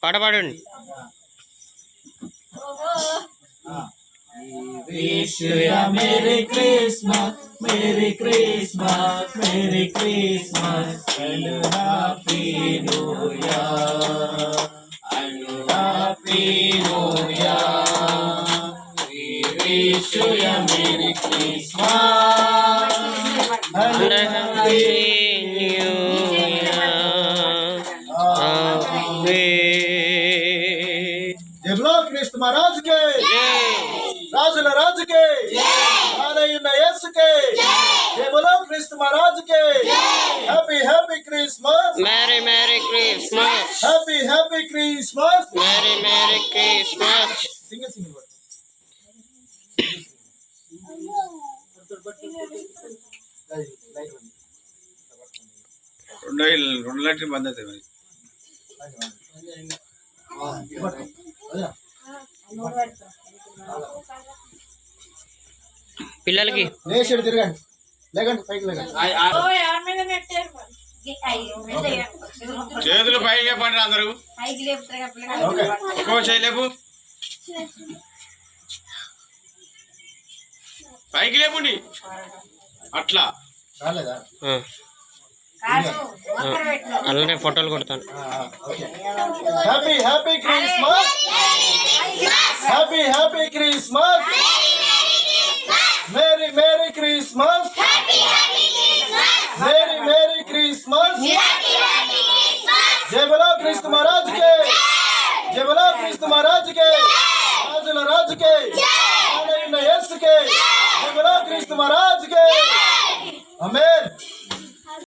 పాట పాడండి. Wish you a Merry Christmas, Merry Christmas, Merry Christmas, and a Happy New Year, and a Happy New Year. We wish you a Merry Christmas and a Happy New Year. जय बोलो कृष्ण महाराज के, राजुल राज के, yes के, जय बोलो कृष्ण महाराज के। Happy happy Christmas, merry merry Christmas, happy happy Christmas, merry merry Christmas. Sing sing రెండు లైట్లు బంద్ అవుతాయి మరి. పిల్లలకి లేచి తిరగండి, లేకండి పైకి లేకండి, చేతులు పైకి లేపండి అందరూ. ఒక్కో చేయలేపు, పైకి లేపండి అట్లా. రాలేదా? అలానే ఫోటోలు కొడతాను. Happy happy Christmas, happy happy Christmas, merry merry Christmas, merry merry Christmas. जय बोलो कृष्ण महाराज के, जय बोलो कृष्ण महाराज के, राजुल राज के, यस के, जय बोलो कृष्ण महाराज के।